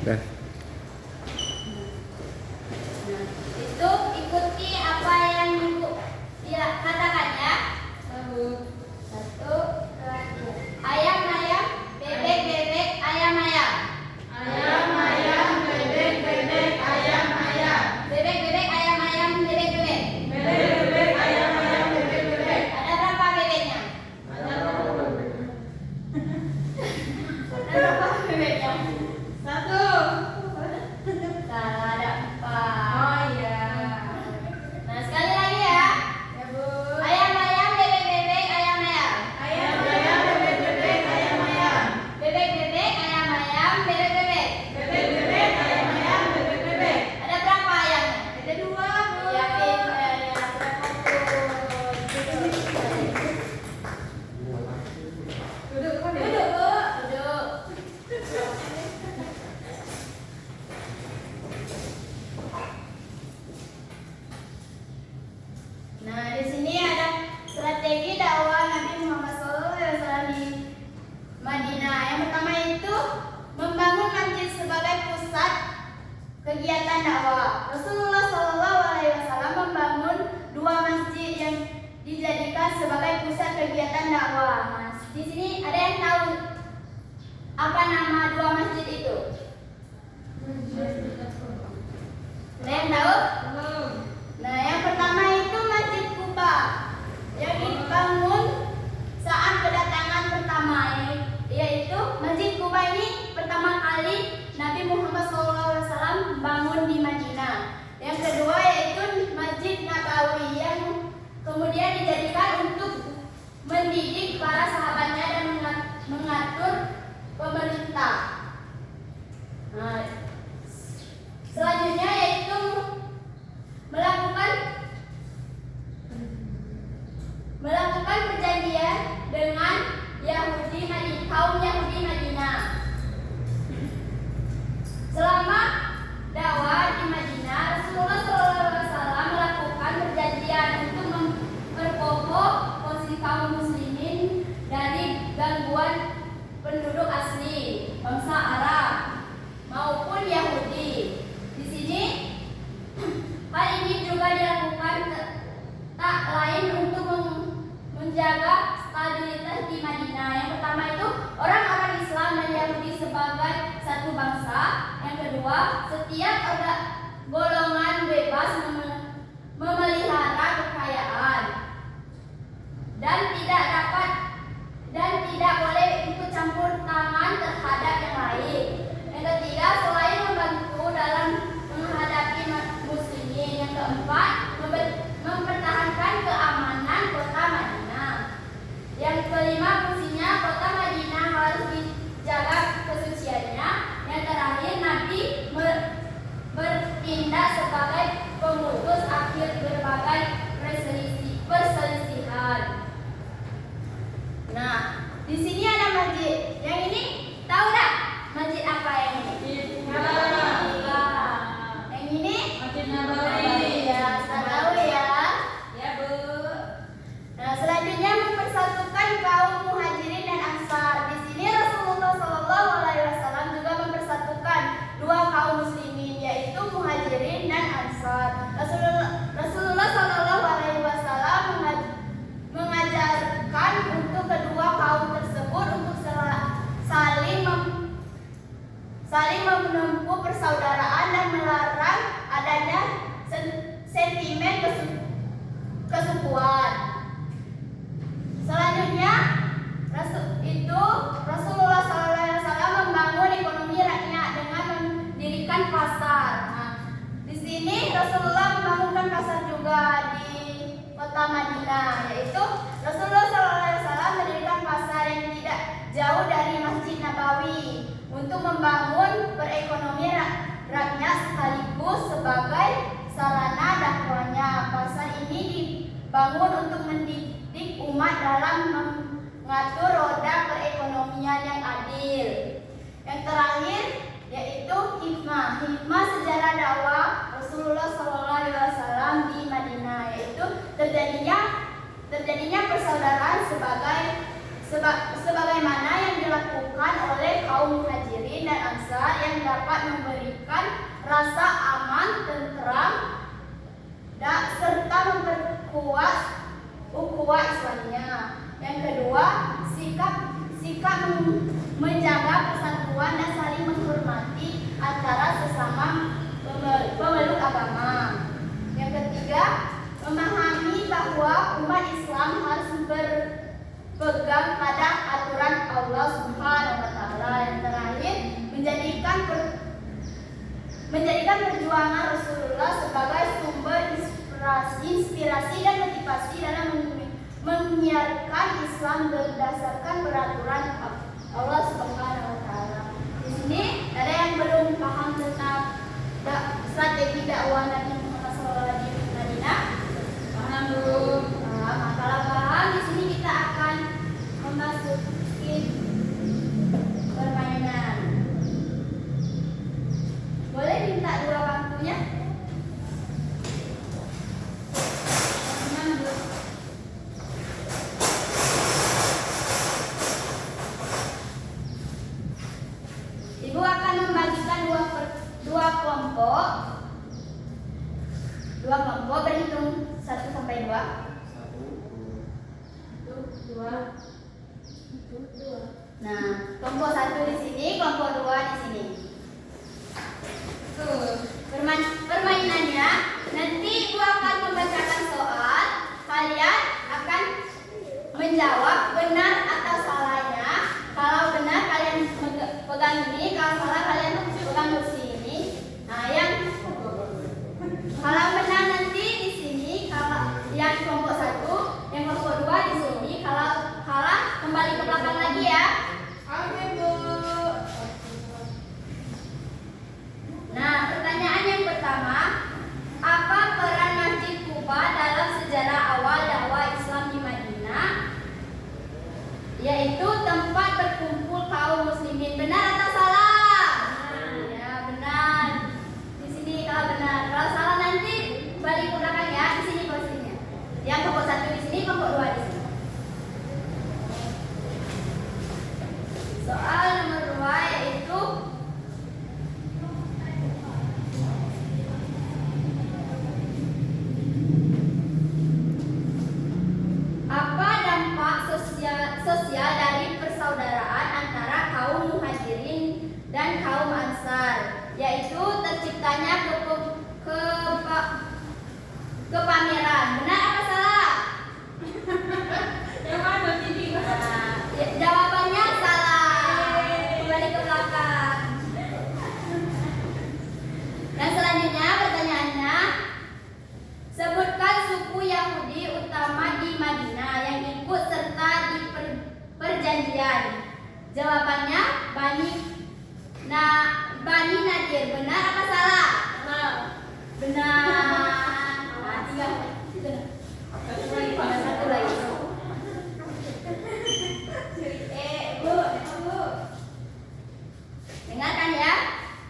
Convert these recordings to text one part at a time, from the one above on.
Dah. Itu ikuti apa yang ibu katakan ya. Satu, dua, tiga. Ayam ayam, bebek bebek, ayam ayam. Ayam ayam, bebek bebek, ayam ayam. Bebek bebek, ayam ayam, bebek bebek. Bebek bebek, ayam ayam, bebek bebek. Ada berapa bebeknya? Ada berapa bebek? Ada berapa bebeknya? Satu. Salah, ada empat. Oh iya. Nah sekali lagi ya. Ya Bu. Ayam ayam, bebek bebek, ayam ayam. Ayam ayam, bebek bebek, ayam ayam. Bebek bebek, ayam ayam, bebek bebek. Bebek bebek, ayam ayam, bebek bebek. Ada berapa ayamnya? Ada dua Bu. Ya pintar ya, Duduk Bu. Duduk Bu. Duduk. Nah di sini ada strategi dakwah Nabi Muhammad SAW di Madinah. Yang pertama itu membangun masjid sebagai pusat kegiatan dakwah. Rasulullah SAW membangun dua masjid yang dijadikan sebagai pusat kegiatan dakwah. Nah, di sini ada yang tahu apa nama dua masjid itu? Ada yang tahu? Nah, yang pertama itu Masjid Kuba yang dibangun saat kedatangan pertama, yaitu Masjid Kuba ini pertama kali Nabi Muhammad SAW bangun di Madinah. Yang kedua yaitu Masjid Nabawi yang kemudian dijadikan untuk mendidik para sahabatnya dan mengatur pemerintah. Nah, selanjutnya yaitu melakukan perjanjian dengan kaum Yahudi Madinah. Selama dakwah di Madinah, Rasulullah SAW melakukan perjanjian untuk memperkokoh posisi kaum muslimin dari gangguan penduduk asli bangsa Arab maupun Yahudi. Di sini hal ini juga dilakukan tak lain untuk menjaga stabilitas di Madinah. Yang pertama itu orang-orang Islam dan Yahudi sebagai satu bangsa. Yang kedua, setiap golongan bebas memelihara kekayaan dan tidak boleh ikut campur tangan terhadap yang lain. Yang ketiga, selain membantu dalam menghadapi muslimin. Yang keempat, mempertahankan keamanan kota Madinah. Yang kelima, fungsinya kota Madinah harus dijaga kesuciannya. Yang terakhir, Nabi bertindak sebagai pemutus akhir berbagai perselisihan. Nah, di sini ada masjid. Yang ini tahu tak masjid apa yang ini? Yang ini? Masjid Nabawi. Ya, sudah tahu ya. Ya Bu. Nah, selanjutnya mempersatukan kaum muhajirin dan ansar. Di sini Rasulullah SAW juga mempersatukan dua kaum muslimin, yaitu muhajirin dan ansar. Rasulullah SAW mengajarkan untuk kedua kaum tersebut untuk saling menempuh persaudaraan dan melarang adanya sentimen kesukuan. Selanjutnya, Rasulullah SAW membangun ekonomi rakyat dengan mendirikan pasar. Nah, di sini Rasulullah membangunkan pasar juga di kota Madinah, yaitu Rasulullah SAW mendirikan pasar yang tidak jauh dari Masjid Nabawi untuk membangun perekonomian rakyat sekaligus sebagai sarana dakwahnya. Pasar ini dibangun untuk mendidik umat dalam mengatur roda perekonomian yang adil. Yang terakhir yaitu hikmah sejarah dakwah Rasulullah SAW di Madinah, yaitu terjadinya persaudaraan sebagaimana yang dilakukan oleh kaum muhajirin dan ansar dasar yang dapat memberikan rasa aman, tentram, serta memperkuat ukhuwah Islamnya. Yang kedua, sikap menjaga persatuan dan saling menghormati antara sesama pemeluk agama. Yang ketiga, memahami bahwa umat Islam harus berpegang pada aturan Allah Subhanahu wa taala. Yang terakhir, menjadikan perjuangan Rasulullah sebagai sumber inspirasi dan motivasi dalam menyiarkan Islam berdasarkan peraturan Allah Subhanahu wa taala. Di sini ada yang belum paham tentang strategi dakwah Nabi Muhammad SAW di Madinah? Paham belum? Nah, kalau paham, di sini kita akan memasuki permainan. Boleh minta 2 bangkunya? Ibu akan membagikan dua kelompok berhitung 1 sampai 2. 1, 2. Nah, kelompok 1 di sini, kelompok 2 di sini. Permainannya nanti ibu akan membacakan soal, kalian akan menjawab benar atau salahnya. Kalau benar kalian pegang ini, kalau salah kalian pegang kursi ini. Nah, kalau benar nanti di sini, kalau yang kelompok 1, yang kelompok 2 di sini, kalau kalah kembali ke belakang lagi ya. Oke, Bu. Nah, pertanyaan yang pertama, apa peran Masjid Quba dalam sejarah awal dakwah Islam di Madinah? Yaitu tempat berkumpul kaum muslimin. Benar atau salah? Ya, benar. Di sini kalau benar. Kalau salah nanti balik ke belakang ya. Di sini posisinya. Yang kelompok 1 di sini, kelompok 2 di sini. Soal nomor 2 yaitu apa dampak sosial dari persaudaraan antara kaum muhajirin dan kaum ansar, yaitu terciptanya kepameran. Benar apa salah? Yang mana sini? Jawabannya salah. Kembali ke belakang. Dan selanjutnya pertanyaannya, sebutkan suku Yahudi utama di Madinah yang ikut serta di perjanjian. Jawabannya Bani Nadir. Benar apa salah? Benar. Nah, tinggal satu lagi. Bu. Dengarkan ya.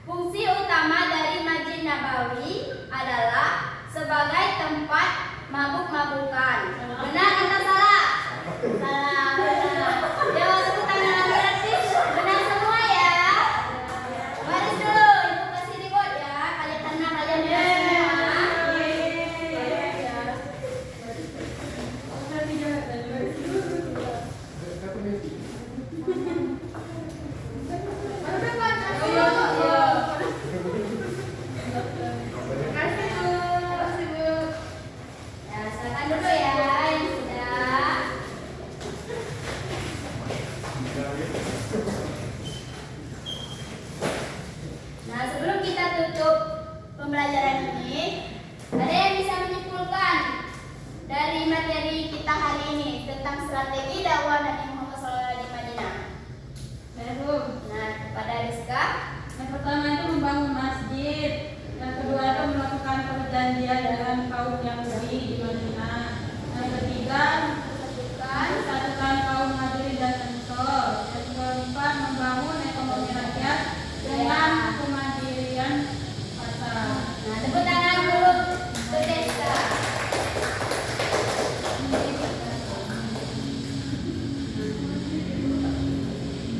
Fungsi utama dari Masjid Nabawi adalah sebagai tempat mabuk-mabukan. Benar atau salah? Salah. Benar. Jawab tepuk tangan berarti benar semua ya. Baris dulu, ibu kasih reward ya. Kalian tenang, kalian benar semua. Ya, silakan dulu ya yang sudah. Nah, sebelum kita tutup pembelajaran ini, ada yang bisa menyimpulkan dari materi kita hari ini tentang strategi dakwah Nabi Muhammad SAW di Madinah? Belum. Nah, kepada Rizka, Yang pertama itu membangun masjid. Yang kedua itu melakukan perjanjian dengan kaum Yahudi di Madinah. Yang ketiga, mempersatukan kaum Muhajirin dan Ansor. Yang keempat, membangun ekonomi rakyat dengan kemandirian pasar. nah tepuk tangan dulu untuk Rizka.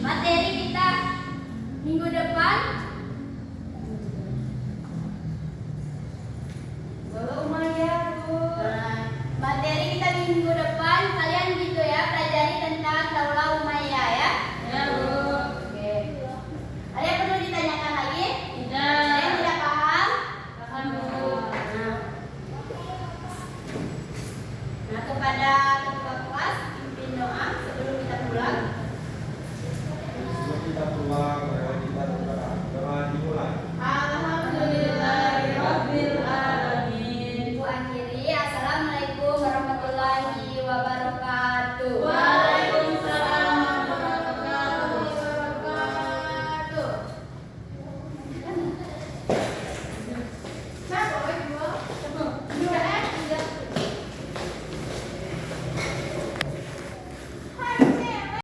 Materi kita minggu depan wabarakatuh.